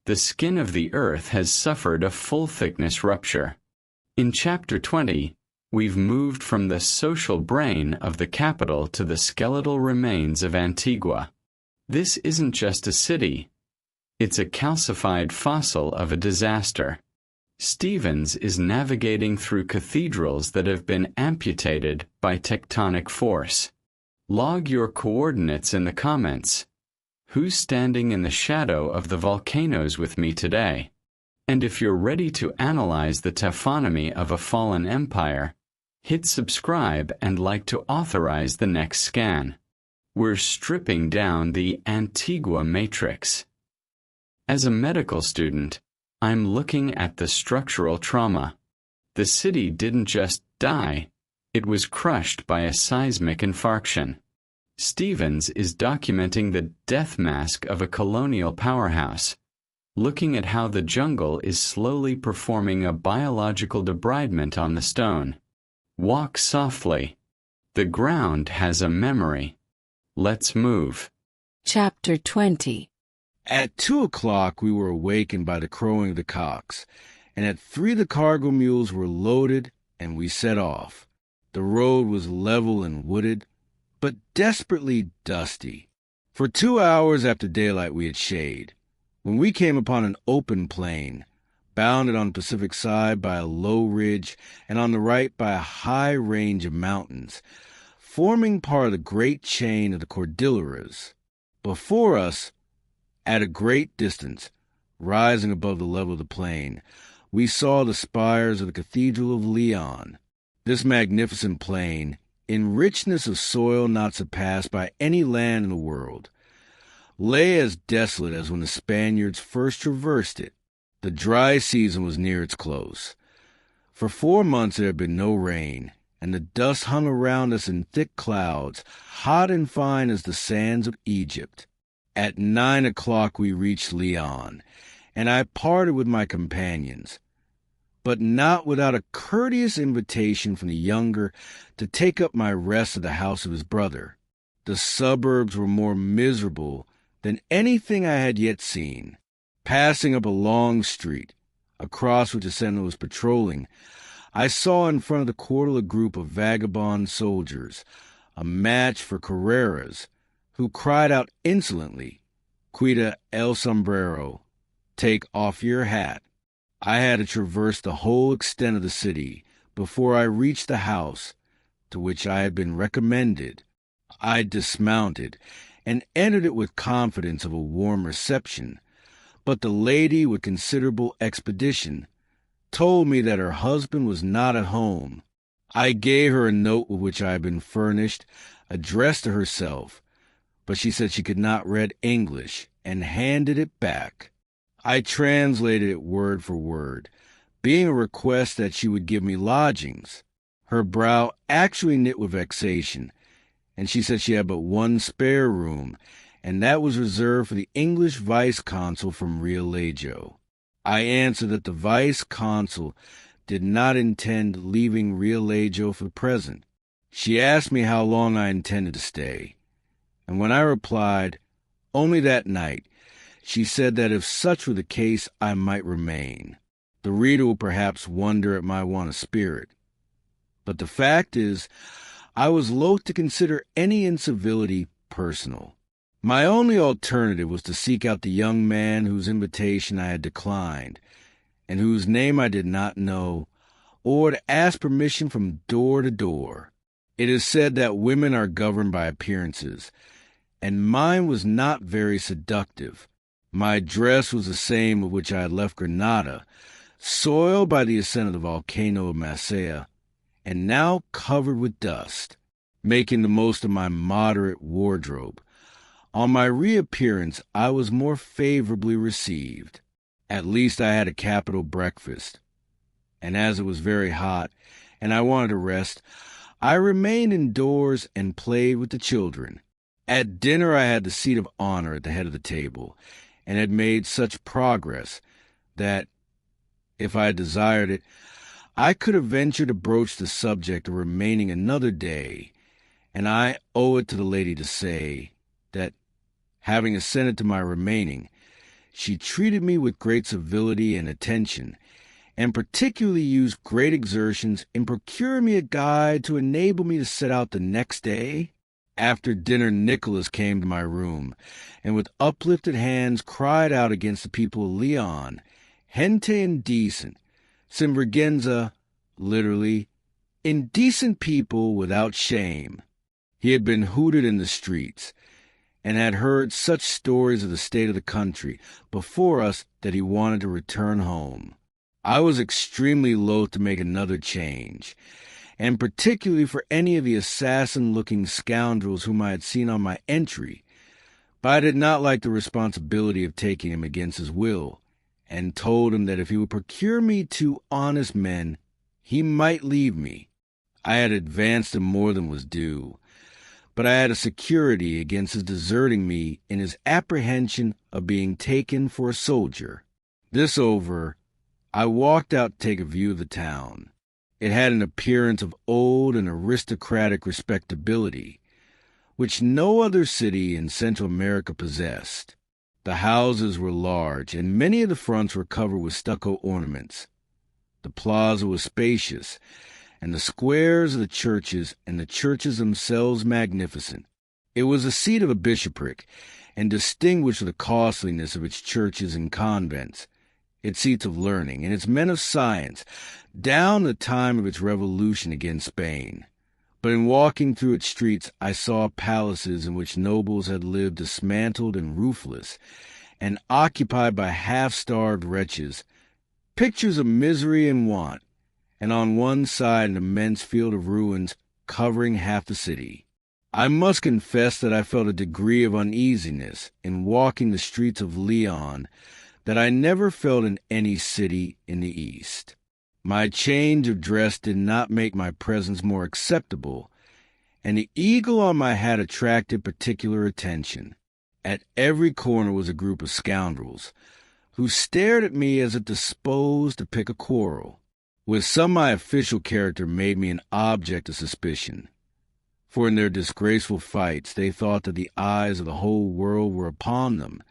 The skin of the Earth has suffered a full-thickness rupture. In Chapter 20, we've moved from the social brain of the capital to the skeletal remains of Antigua. This isn't just a city. It's a calcified fossil of a disaster. Stevens is navigating through cathedrals that have been amputated by tectonic force. Log your coordinates in the comments. Who's standing in the shadow of the volcanoes with me today? And if you're ready to analyze the taphonomy of a fallen empire, hit subscribe and like to authorize the next scan. We're stripping down the Antigua matrix. As a medical student, I'm looking at the structural trauma. The city didn't just die, it was crushed by a seismic infarction. Stevens is documenting the death mask of a colonial powerhouse, looking at how the jungle is slowly performing a biological debridement on the stone. Walk softly. The ground has a memory. Let's move. Chapter 20. At 2 o'clock we were awakened by the crowing of the cocks, and at 3 the cargo mules were loaded and we set off. The road was level and wooded, but desperately dusty. For 2 hours after daylight we had shade, when we came upon an open plain, bounded on the Pacific side by a low ridge and on the right by a high range of mountains, forming part of the great chain of the Cordilleras. Before us, at a great distance, rising above the level of the plain, we saw the spires of the Cathedral of Leon. This magnificent plain, in richness of soil not surpassed by any land in the world, lay as desolate as when the Spaniards first traversed it. The dry season was near its close. For 4 months there had been no rain, and the dust hung around us in thick clouds, hot and fine as the sands of Egypt. At 9 o'clock we reached Leon, and I parted with my companions, but not without a courteous invitation from the younger to take up my rest at the house of his brother. The suburbs were more miserable than anything I had yet seen. Passing up a long street, across which a sentinel was patrolling, I saw in front of the quarter a group of vagabond soldiers, a match for Carreras, who cried out insolently, "Quita el sombrero," take off your hat. I had to traverse the whole extent of the city before I reached the house to which I had been recommended. I dismounted and entered it with confidence of a warm reception, but the lady, with considerable expedition, told me that her husband was not at home. I gave her a note with which I had been furnished, addressed to herself, but she said she could not read English, and handed it back. I translated it word for word, being a request that she would give me lodgings. Her brow actually knit with vexation, and she said she had but one spare room, and that was reserved for the English vice-consul from Viejo. I answered that the vice-consul did not intend leaving Viejo for the present. She asked me how long I intended to stay, and when I replied, only that night, she said that if such were the case, I might remain. The reader will perhaps wonder at my want of spirit, but the fact is, I was loath to consider any incivility personal. My only alternative was to seek out the young man whose invitation I had declined, and whose name I did not know, or to ask permission from door to door. It is said that women are governed by appearances, and mine was not very seductive. My dress was the same with which I had left Grenada, soiled by the ascent of the volcano of Macea, and now covered with dust. Making the most of my moderate wardrobe, on my reappearance I was more favorably received. At least I had a capital breakfast, and as it was very hot, and I wanted to rest, I remained indoors and played with the children. At dinner I had the seat of honor at the head of the table, and had made such progress that, if I had desired it, I could have ventured to broach the subject of remaining another day, and I owe it to the lady to say that, having assented to my remaining, She treated me with great civility and attention, and particularly used great exertions in procuring me a guide to enable me to set out the next day. After dinner, Nicholas came to my room, and with uplifted hands cried out against the people of Leon, gente indecent, sinvergüenza, literally, indecent people without shame. He had been hooted in the streets, and had heard such stories of the state of the country before us that he wanted to return home. I was extremely loath to make another change, and particularly for any of the assassin-looking scoundrels whom I had seen on my entry, but I did not like the responsibility of taking him against his will, and told him that if he would procure me 2 honest men, he might leave me. I had advanced him more than was due, but I had a security against his deserting me in his apprehension of being taken for a soldier. This over, I walked out to take a view of the town. It had an appearance of old and aristocratic respectability, which no other city in Central America possessed. The houses were large, and many of the fronts were covered with stucco ornaments. The plaza was spacious, and the squares of the churches and the churches themselves magnificent. It was the seat of a bishopric, and distinguished for the costliness of its churches and convents, its seats of learning, and its men of science, down the time of its revolution against Spain. But in walking through its streets, I saw palaces in which nobles had lived dismantled and roofless, and occupied by half-starved wretches, pictures of misery and want, and on one side an immense field of ruins covering half the city. I must confess that I felt a degree of uneasiness in walking the streets of Leon that I never felt in any city in the East. My change of dress did not make my presence more acceptable, and the eagle on my hat attracted particular attention. At every corner was a group of scoundrels, who stared at me as if disposed to pick a quarrel. With some my official character made me an object of suspicion, for in their disgraceful fights they thought that the eyes of the whole world were upon them,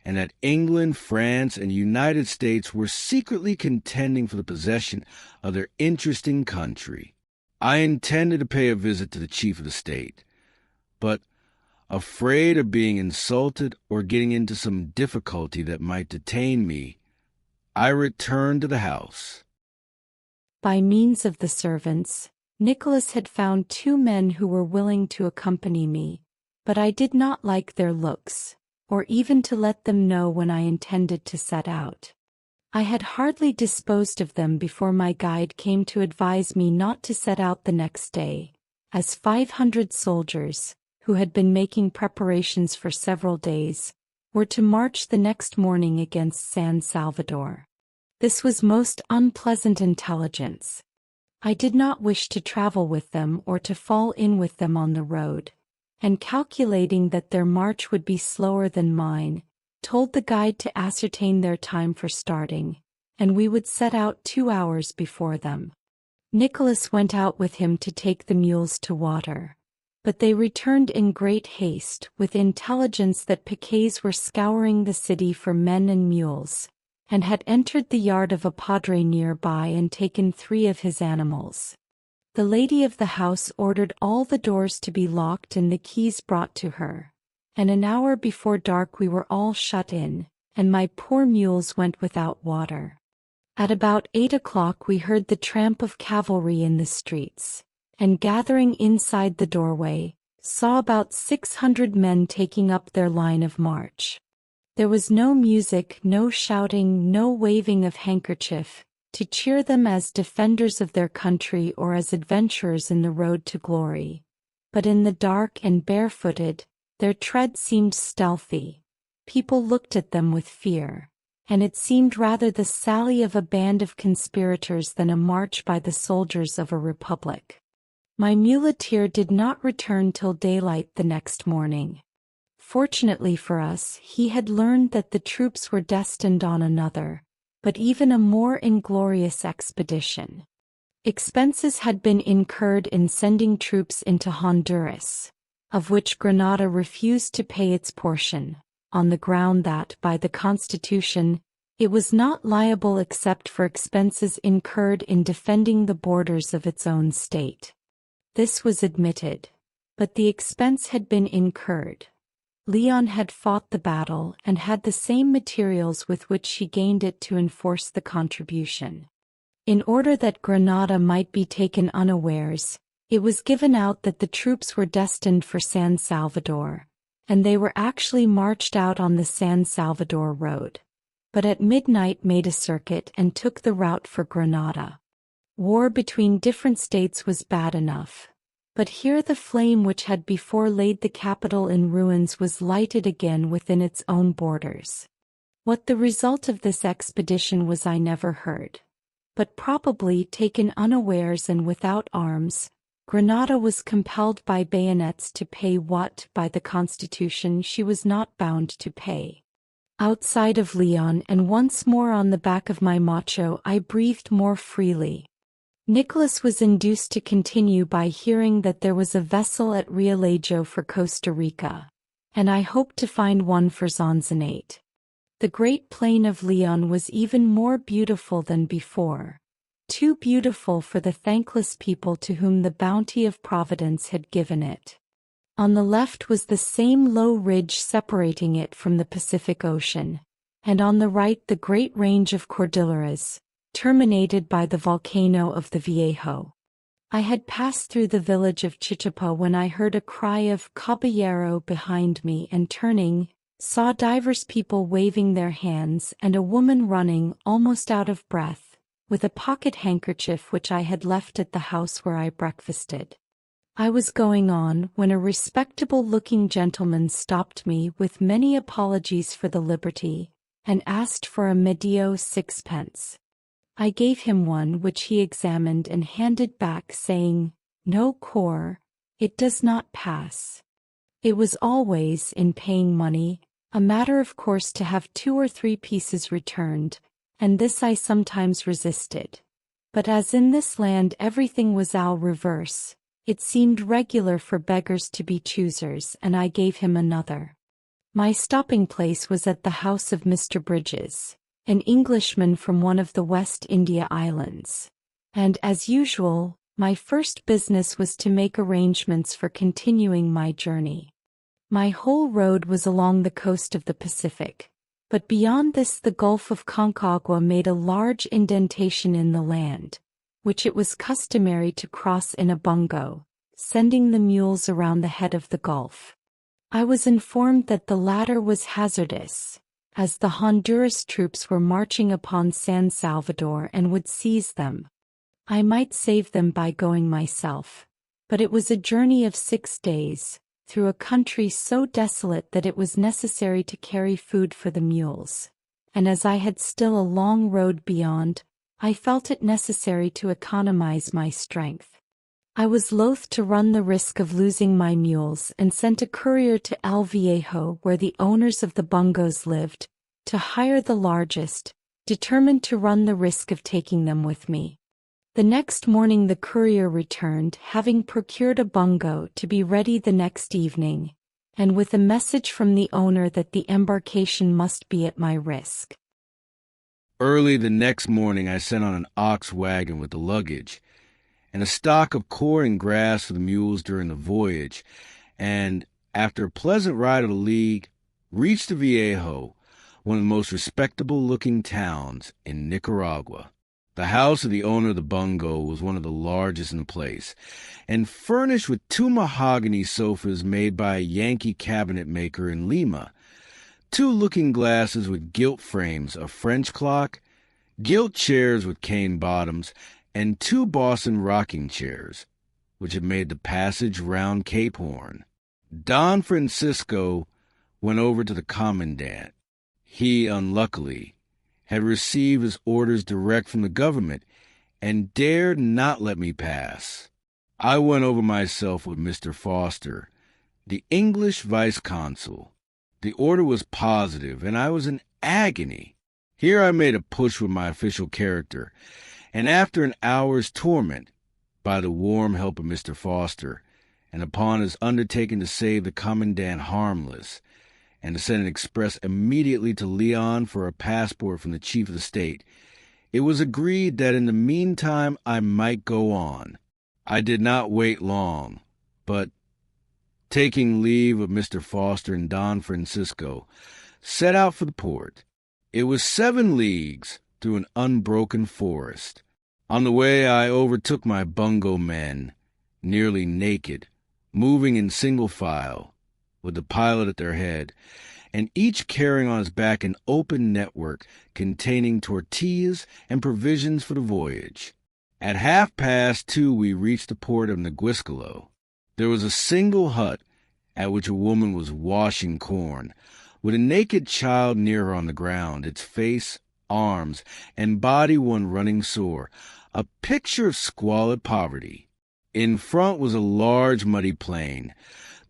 and that England, France, and the United States were secretly contending for the possession of their interesting country. I intended to pay a visit to the chief of the state, but, afraid of being insulted or getting into some difficulty that might detain me, I returned to the house. By means of the servants, Nicholas had found 2 men who were willing to accompany me, but I did not like their looks, or even to let them know when I intended to set out. I had hardly disposed of them before my guide came to advise me not to set out the next day, as 500 soldiers, who had been making preparations for several days, were to march the next morning against San Salvador. This was most unpleasant intelligence. I did not wish to travel with them or to fall in with them on the road, and calculating that their march would be slower than mine, told the guide to ascertain their time for starting, and we would set out 2 hours before them. Nicholas went out with him to take the mules to water, but they returned in great haste with intelligence that piquets were scouring the city for men and mules, and had entered the yard of a padre nearby and taken 3 of his animals. The lady of the house ordered all the doors to be locked and the keys brought to her, and an hour before dark we were all shut in, and my poor mules went without water. At about 8 o'clock we heard the tramp of cavalry in the streets, and gathering inside the doorway, saw about 600 men taking up their line of march. There was no music, no shouting, no waving of handkerchief, to cheer them as defenders of their country or as adventurers in the road to glory. But in the dark and barefooted, their tread seemed stealthy. People looked at them with fear, and it seemed rather the sally of a band of conspirators than a march by the soldiers of a republic. My muleteer did not return till daylight the next morning. Fortunately for us, he had learned that the troops were destined on another, but even a more inglorious expedition. Expenses had been incurred in sending troops into Honduras, of which Grenada refused to pay its portion, on the ground that, by the Constitution, it was not liable except for expenses incurred in defending the borders of its own state. This was admitted, but the expense had been incurred. Leon had fought the battle and had the same materials with which she gained it to enforce the contribution. In order that Grenada might be taken unawares, it was given out that the troops were destined for San Salvador, and they were actually marched out on the San Salvador road, but at midnight made a circuit and took the route for Grenada. War between different states was bad enough, but here the flame which had before laid the capital in ruins was lighted again within its own borders. What the result of this expedition was I never heard, but probably taken unawares and without arms, Grenada was compelled by bayonets to pay what, by the Constitution, she was not bound to pay. Outside of Leon and once more on the back of my macho, I breathed more freely. Nicholas was induced to continue by hearing that there was a vessel at Viejo for Costa Rica, and I hoped to find one for Zonzonate. The great plain of Leon was even more beautiful than before, too beautiful for the thankless people to whom the bounty of Providence had given it. On the left was the same low ridge separating it from the Pacific Ocean, and on the right the great range of Cordilleras, terminated by the volcano of the Viejo. I had passed through the village of Chichapa when I heard a cry of caballero behind me, and turning, saw divers people waving their hands and a woman running, almost out of breath, with a pocket handkerchief which I had left at the house where I breakfasted. I was going on when a respectable-looking gentleman stopped me with many apologies for the liberty, and asked for a medio sixpence. I gave him one which he examined and handed back, saying, "No, Cor, it does not pass." It was always, in paying money, a matter of course to have 2 or 3 pieces returned, and this I sometimes resisted. But as in this land everything was au reverse, it seemed regular for beggars to be choosers, and I gave him another. My stopping place was at the house of Mr. Bridges, an Englishman from one of the West India Islands, and, as usual, my first business was to make arrangements for continuing my journey. My whole road was along the coast of the Pacific, but beyond this the Gulf of Conchagua made a large indentation in the land, which it was customary to cross in a bungo, sending the mules around the head of the gulf. I was informed that the latter was hazardous, as the Honduras troops were marching upon San Salvador and would seize them. I might save them by going myself, but it was a journey of 6 days, through a country so desolate that it was necessary to carry food for the mules, and as I had still a long road beyond, I felt it necessary to economize my strength. I was loath to run the risk of losing my mules and sent a courier to El Viejo, where the owners of the bungos lived, to hire the largest, determined to run the risk of taking them with me. The next morning the courier returned, having procured a bungo to be ready the next evening, and with a message from the owner that the embarkation must be at my risk. Early the next morning I sent on an ox wagon with the luggage, and a stock of corn and grass for the mules during the voyage, and, after a pleasant ride of a league, reached the Viejo, one of the most respectable-looking towns in Nicaragua. The house of the owner of the bungo was one of the largest in the place, and furnished with 2 mahogany sofas made by a Yankee cabinet maker in Lima, 2 looking glasses with gilt frames, a French clock, gilt chairs with cane bottoms, and 2 Boston rocking chairs, which had made the passage round Cape Horn. Don Francisco went over to the commandant. He, unluckily, had received his orders direct from the government, and dared not let me pass. I went over myself with Mr. Foster, the English vice-consul. The order was positive, and I was in agony. Here I made a push with my official character, and after an hour's torment, by the warm help of Mr. Foster, and upon his undertaking to save the commandant harmless, and to send an express immediately to Leon for a passport from the chief of the state. It was agreed that in the meantime I might go on. I did not wait long, but, taking leave of Mr. Foster and Don Francisco, set out for the port. It was 7 leagues through an unbroken forest. On the way I overtook my bungo men, nearly naked, moving in single file, with the pilot at their head, and each carrying on his back an open network containing tortillas and provisions for the voyage. At 2:30 we reached the port of Naguiscolo. There was a single hut at which a woman was washing corn, with a naked child near her on the ground, its face, arms, and body one running sore, a picture of squalid poverty. In front was a large muddy plain,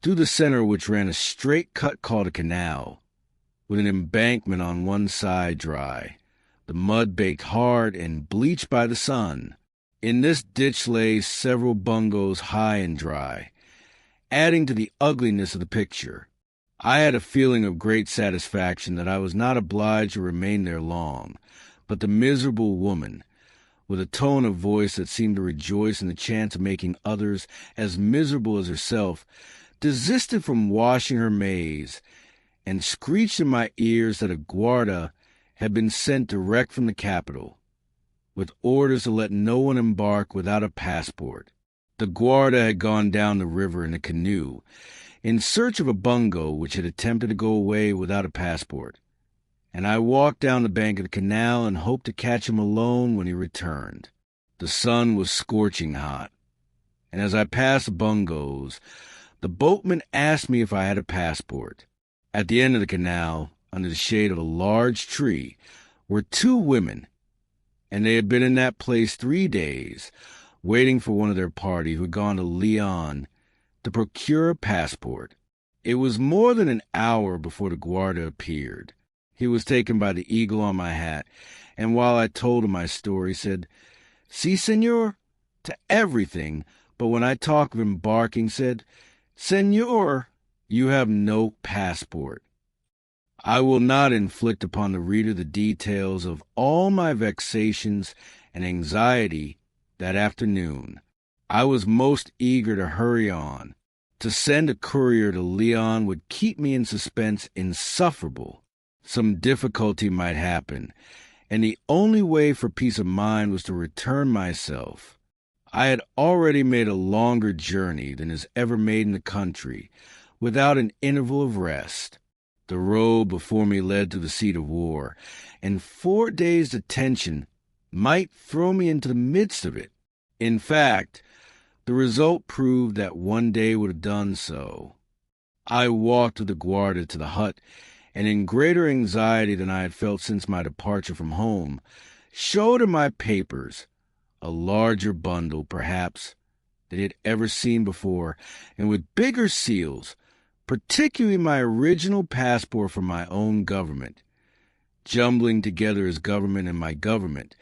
through the center of which ran a straight cut called a canal, with an embankment on one side dry, the mud baked hard and bleached by the sun. In this ditch lay several bungos high and dry, adding to the ugliness of the picture. I had a feeling of great satisfaction that I was not obliged to remain there long, but the miserable woman, with a tone of voice that seemed to rejoice in the chance of making others as miserable as herself, desisted from washing her maize, and screeched in my ears that a guarda had been sent direct from the capital, with orders to let no one embark without a passport. The guarda had gone down the river in a canoe, in search of a bungo which had attempted to go away without a passport, and I walked down the bank of the canal and hoped to catch him alone when he returned. The sun was scorching hot, and as I passed the bungos, the boatman asked me if I had a passport. At the end of the canal, under the shade of a large tree, were 2 women, and they had been in that place 3 days, waiting for one of their party who had gone to Leon to procure a passport. It was more than an hour before the guarda appeared. He was taken by the eagle on my hat, and while I told him my story, said, "Si, senor," to everything, but when I talked of embarking, said, "Senor, you have no passport." I will not inflict upon the reader the details of all my vexations and anxiety that afternoon. I was most eager to hurry on. To send a courier to Leon would keep me in suspense insufferable. Some difficulty might happen, and the only way for peace of mind was to return myself. I had already made a longer journey than is ever made in the country, without an interval of rest. The road before me led to the seat of war, and 4 days' detention might throw me into the midst of it. In fact, the result proved that 1 day would have done so. I walked with the guarda to the hut, and in greater anxiety than I had felt since my departure from home, showed him my papers, a larger bundle, perhaps, than he had ever seen before, and with bigger seals, particularly my original passport from my own government, jumbling together his government and my government,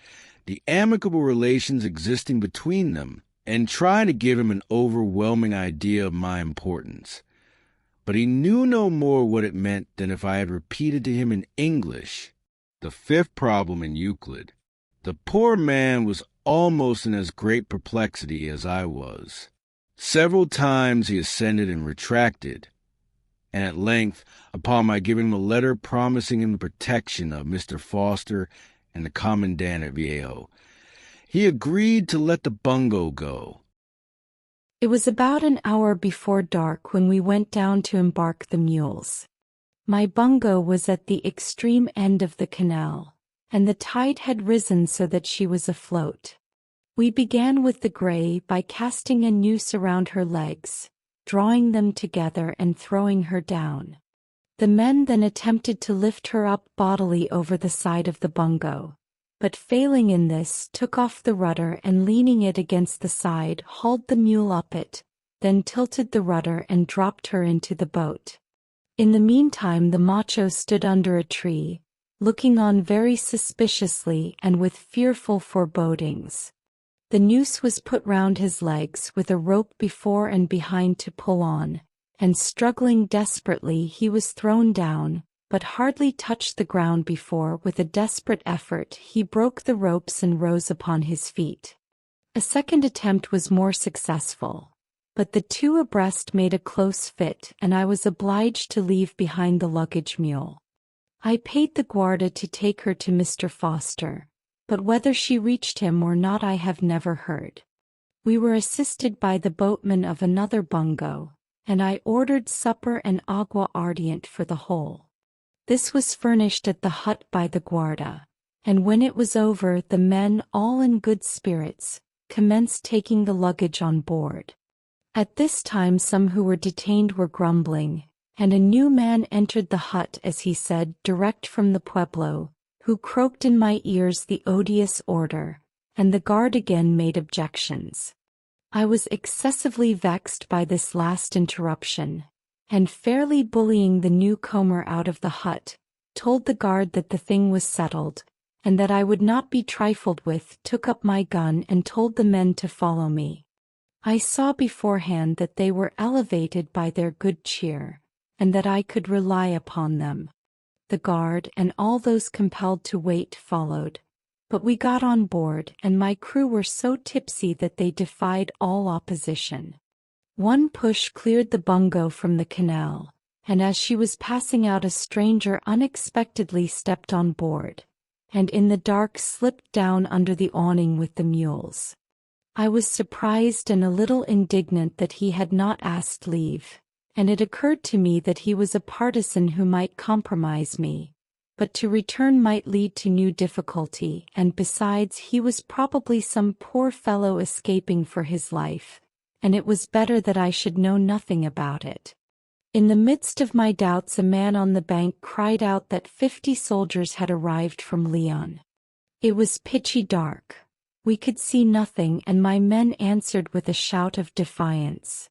the amicable relations existing between them, and trying to give him an overwhelming idea of my importance. But he knew no more what it meant than if I had repeated to him in English the 5th problem in Euclid. The poor man was almost in as great perplexity as I was. Several times he assented and retracted, and at length, upon my giving him a letter promising him the protection of Mr. Foster and the commandant at Viejo, he agreed to let the bungo go. It was about an hour before dark when we went down to embark the mules. My bungo was at the extreme end of the canal, and the tide had risen so that she was afloat. We began with the gray by casting a noose around her legs, drawing them together and throwing her down. The men then attempted to lift her up bodily over the side of the bungo, but failing in this, took off the rudder and leaning it against the side, hauled the mule up it, then tilted the rudder and dropped her into the boat. In the meantime the macho stood under a tree, looking on very suspiciously and with fearful forebodings. The noose was put round his legs with a rope before and behind to pull on, and struggling desperately he was thrown down, but hardly touched the ground before, with a desperate effort, he broke the ropes and rose upon his feet. A second attempt was more successful, but the two abreast made a close fit and I was obliged to leave behind the luggage mule. I paid the guarda to take her to Mr. Foster, but whether she reached him or not I have never heard. We were assisted by the boatman of another bungo, and I ordered supper and agua ardiente for the whole. This was furnished at the hut by the guarda, and when it was over the men, all in good spirits, commenced taking the luggage on board. At this time some who were detained were grumbling, and a new man entered the hut, as he said, direct from the pueblo, who croaked in my ears the odious order, and the guard again made objections. I was excessively vexed by this last interruption, and fairly bullying the newcomer out of the hut, told the guard that the thing was settled, and that I would not be trifled with, took up my gun and told the men to follow me. I saw beforehand that they were elevated by their good cheer, and that I could rely upon them. The guard and all those compelled to wait followed, but we got on board and my crew were so tipsy that they defied all opposition. One push cleared the bungo from the canal, and as she was passing out a stranger unexpectedly stepped on board, and in the dark slipped down under the awning with the mules. I was surprised and a little indignant that he had not asked leave, and it occurred to me that he was a partisan who might compromise me, but to return might lead to new difficulty, and besides he was probably some poor fellow escaping for his life, and it was better that I should know nothing about it. In the midst of my doubts a man on the bank cried out that 50 soldiers had arrived from Leon. It was pitchy dark. We could see nothing, and my men answered with a shout of defiance.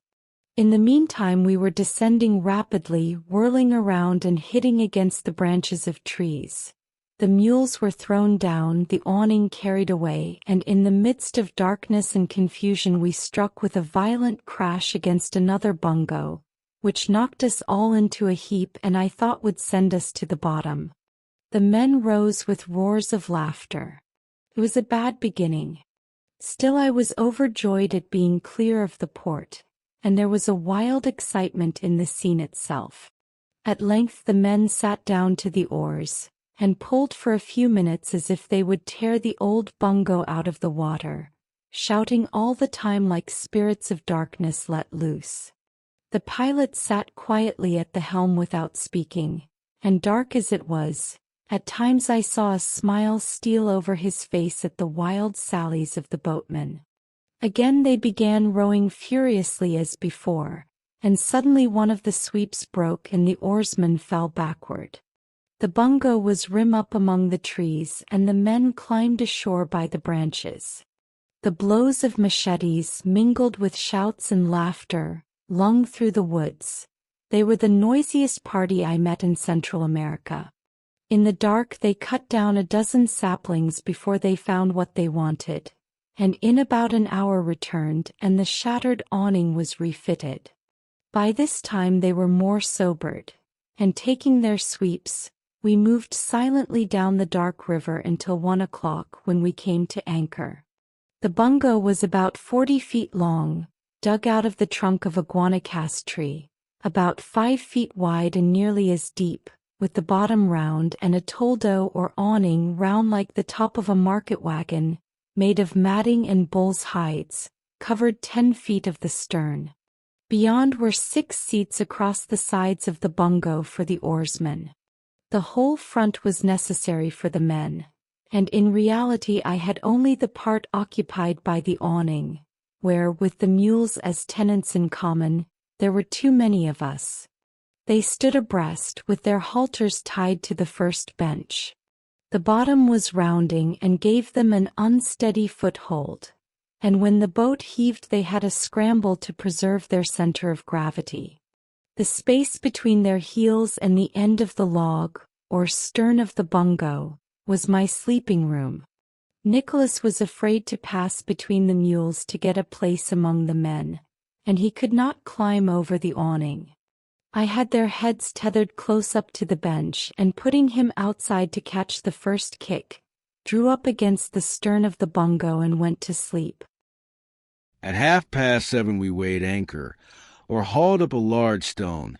In the meantime we were descending rapidly, whirling around and hitting against the branches of trees. The mules were thrown down, the awning carried away, and in the midst of darkness and confusion we struck with a violent crash against another bungo, which knocked us all into a heap and I thought would send us to the bottom. The men rose with roars of laughter. It was a bad beginning. Still I was overjoyed at being clear of the port, and there was a wild excitement in the scene itself. At length the men sat down to the oars, and pulled for a few minutes as if they would tear the old bungo out of the water, shouting all the time like spirits of darkness let loose. The pilot sat quietly at the helm without speaking, and dark as it was, at times I saw a smile steal over his face at the wild sallies of the boatmen. Again they began rowing furiously as before, and suddenly one of the sweeps broke and the oarsman fell backward. The bungo was rim up among the trees and the men climbed ashore by the branches. The blows of machetes mingled with shouts and laughter, lung through the woods. They were the noisiest party I met in Central America. In the dark they cut down a dozen saplings before they found what they wanted, and in about an hour returned and the shattered awning was refitted. By this time they were more sobered, and taking their sweeps, we moved silently down the dark river until 1 o'clock, when we came to anchor. The bungo was about 40 feet long, dug out of the trunk of a guanacaste tree, about 5 feet wide and nearly as deep, with the bottom round and a toldo or awning round like the top of a market wagon, made of matting and bull's hides, covered 10 feet of the stern. Beyond were 6 seats across the sides of the bungo for the oarsmen. The whole front was necessary for the men, and in reality I had only the part occupied by the awning, where, with the mules as tenants in common, there were too many of us. They stood abreast, with their halters tied to the first bench. The bottom was rounding and gave them an unsteady foothold, and when the boat heaved they had a scramble to preserve their center of gravity. The space between their heels and the end of the log, or stern of the bungo, was my sleeping room. Nicholas was afraid to pass between the mules to get a place among the men, and he could not climb over the awning. I had their heads tethered close up to the bench and putting him outside to catch the first kick, drew up against the stern of the bungo and went to sleep. At 7:30 we weighed anchor, or hauled up a large stone,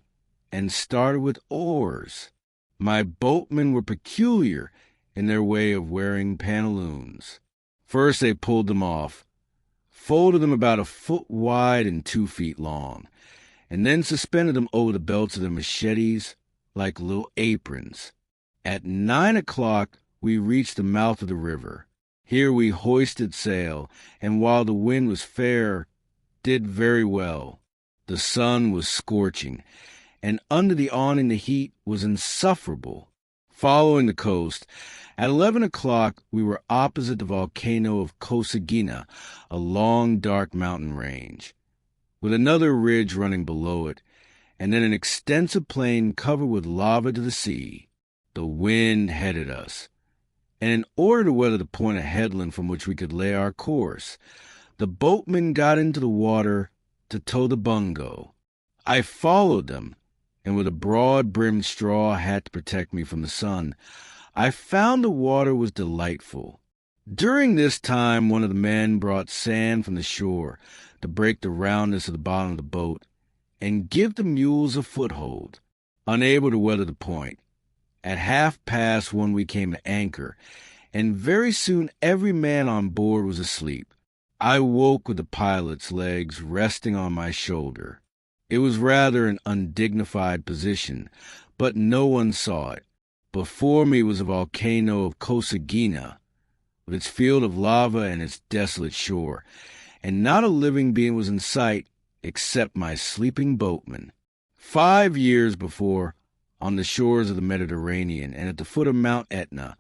and started with oars. My boatmen were peculiar in their way of wearing pantaloons. First they pulled them off, folded them about a foot wide and 2 feet long, and then suspended them over the belts of their machetes like little aprons. At 9 o'clock we reached the mouth of the river. Here we hoisted sail, and while the wind was fair, did very well. The sun was scorching, and under the awning the heat was insufferable. Following the coast, at 11 o'clock we were opposite the volcano of Coseguina, a long, dark mountain range, with another ridge running below it, and then an extensive plain covered with lava to the sea. The wind headed us, and in order to weather the point of headland from which we could lay our course, the boatmen got into the water to tow the bungo. I followed them, and with a broad-brimmed straw hat to protect me from the sun, I found the water was delightful. During this time, one of the men brought sand from the shore to break the roundness of the bottom of the boat and give the mules a foothold. Unable to weather the point, at 1:30 we came to anchor, and very soon every man on board was asleep. I woke with the pilot's legs resting on my shoulder. It was rather an undignified position, but no one saw it. Before me was the volcano of Coseguina, with its field of lava and its desolate shore, and not a living being was in sight except my sleeping boatman. 5 years before, on the shores of the Mediterranean and at the foot of Mount Etna,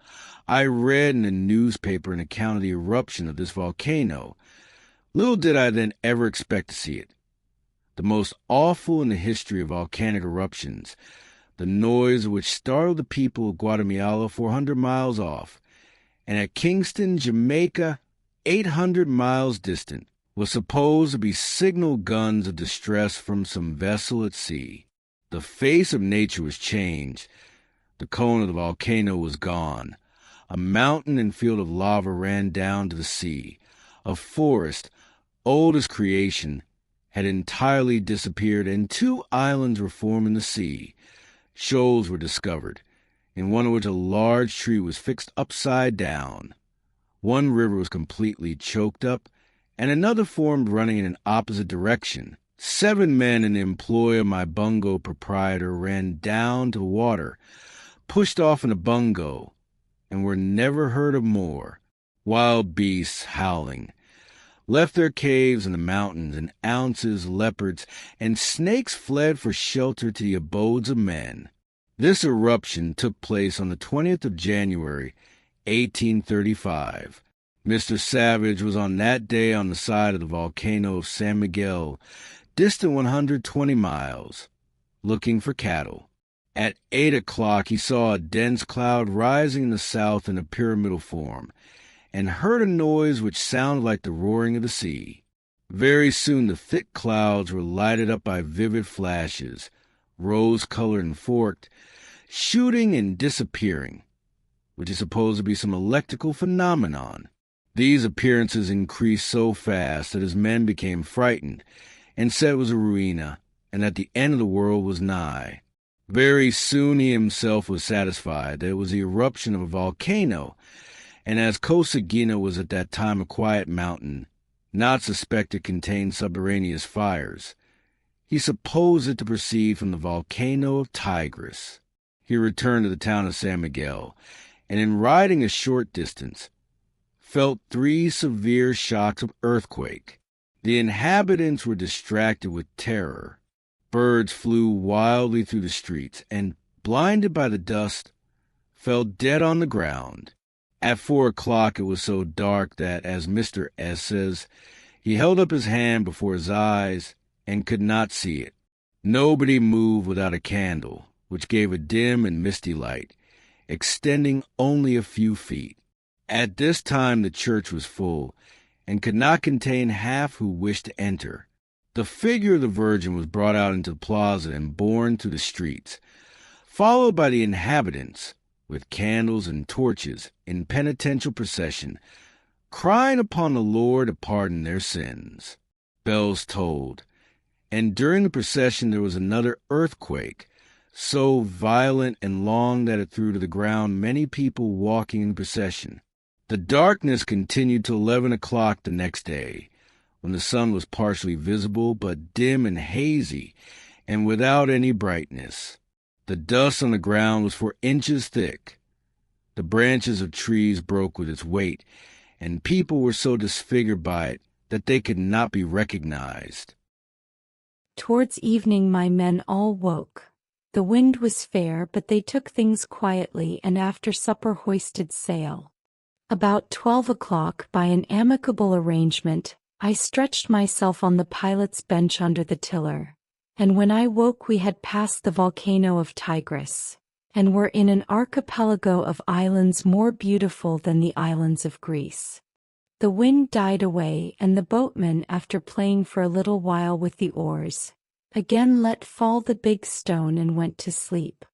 I read in a newspaper an account of the eruption of this volcano. Little did I then ever expect to see it. The most awful in the history of volcanic eruptions, the noise of which startled the people of Guatemala 400 miles off, and at Kingston, Jamaica, 800 miles distant, was supposed to be signal guns of distress from some vessel at sea. The face of nature was changed. The cone of the volcano was gone. A mountain and field of lava ran down to the sea. A forest, old as creation, had entirely disappeared, and 2 islands were formed in the sea. Shoals were discovered, in one of which a large tree was fixed upside down. One river was completely choked up, and another formed running in an opposite direction. 7 men in the employ of my bungo proprietor ran down to the water, pushed off in a bungo, and were never heard of more. Wild beasts howling left their caves in the mountains, and ounces, leopards, and snakes fled for shelter to the abodes of men. This eruption took place on the 20th of January, 1835. Mr. Savage was on that day on the side of the volcano of San Miguel, distant 120 miles, looking for cattle. At 8 o'clock he saw a dense cloud rising in the south in a pyramidal form, and heard a noise which sounded like the roaring of the sea. Very soon the thick clouds were lighted up by vivid flashes, rose-colored and forked, shooting and disappearing, which is supposed to be some electrical phenomenon. These appearances increased so fast that his men became frightened, and said it was a ruina, and that the end of the world was nigh. Very soon he himself was satisfied that it was the eruption of a volcano, and as Coseguina was at that time a quiet mountain, not suspected to contain subterraneous fires, he supposed it to proceed from the volcano of Tigris. He returned to the town of San Miguel, and in riding a short distance, felt 3 severe shocks of earthquake. The inhabitants were distracted with terror. Birds flew wildly through the streets, and, blinded by the dust, fell dead on the ground. At 4 o'clock it was so dark that, as Mr. S. says, he held up his hand before his eyes and could not see it. Nobody moved without a candle, which gave a dim and misty light, extending only a few feet. At this time the church was full, and could not contain half who wished to enter. The figure of the Virgin was brought out into the plaza and borne through the streets, followed by the inhabitants, with candles and torches in penitential procession, crying upon the Lord to pardon their sins. Bells tolled, and during the procession there was another earthquake, so violent and long that it threw to the ground many people walking in procession. The darkness continued till 11 o'clock the next day, when the sun was partially visible but dim and hazy, and without any brightness. The dust on the ground was 4 inches thick. The branches of trees broke with its weight, and people were so disfigured by it that they could not be recognized. Towards evening my men all woke. The wind was fair, but they took things quietly and after supper hoisted sail. About 12 o'clock, by an amicable arrangement, I stretched myself on the pilot's bench under the tiller, and when I woke we had passed the volcano of Tigris, and were in an archipelago of islands more beautiful than the islands of Greece. The wind died away, and the boatman, after playing for a little while with the oars, again let fall the big stone and went to sleep.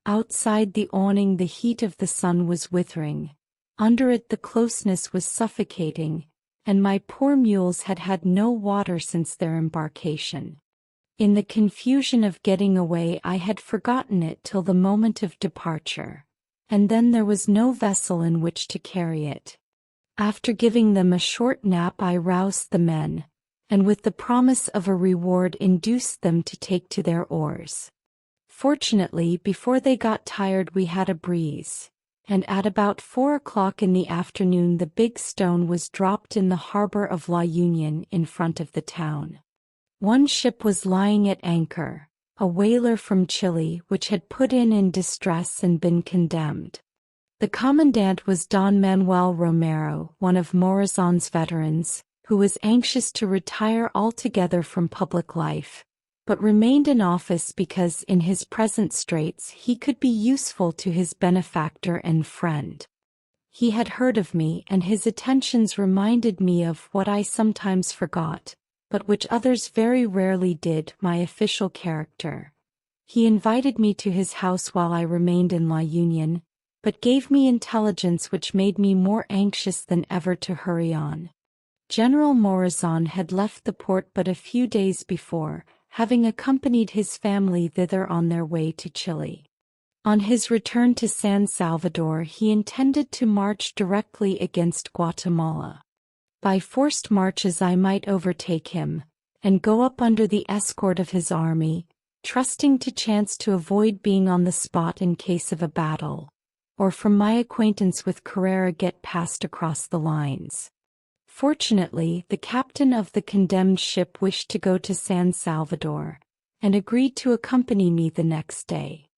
Outside the awning the heat of the sun was withering, under it the closeness was suffocating, and my poor mules had had no water since their embarkation. In the confusion of getting away I had forgotten it till the moment of departure, and then there was no vessel in which to carry it. After giving them a short nap I roused the men, and with the promise of a reward induced them to take to their oars. Fortunately, before they got tired we had a breeze, and at about 4 o'clock in the afternoon the big stone was dropped in the harbor of La Union in front of the town. One ship was lying at anchor, a whaler from Chile which had put in distress and been condemned. The commandant was Don Manuel Romero, one of Morazan's veterans, who was anxious to retire altogether from public life, but remained in office because in his present straits he could be useful to his benefactor and friend. He had heard of me, and his attentions reminded me of what I sometimes forgot, but which others very rarely did, my official character. He invited me to his house while I remained in La Union, but gave me intelligence which made me more anxious than ever to hurry on. General Morazan had left the port but a few days before, having accompanied his family thither on their way to Chile. On his return to San Salvador he intended to march directly against Guatemala. By forced marches I might overtake him, and go up under the escort of his army, trusting to chance to avoid being on the spot in case of a battle, or from my acquaintance with Carrera get passed across the lines. Fortunately, the captain of the condemned ship wished to go to San Salvador, and agreed to accompany me the next day.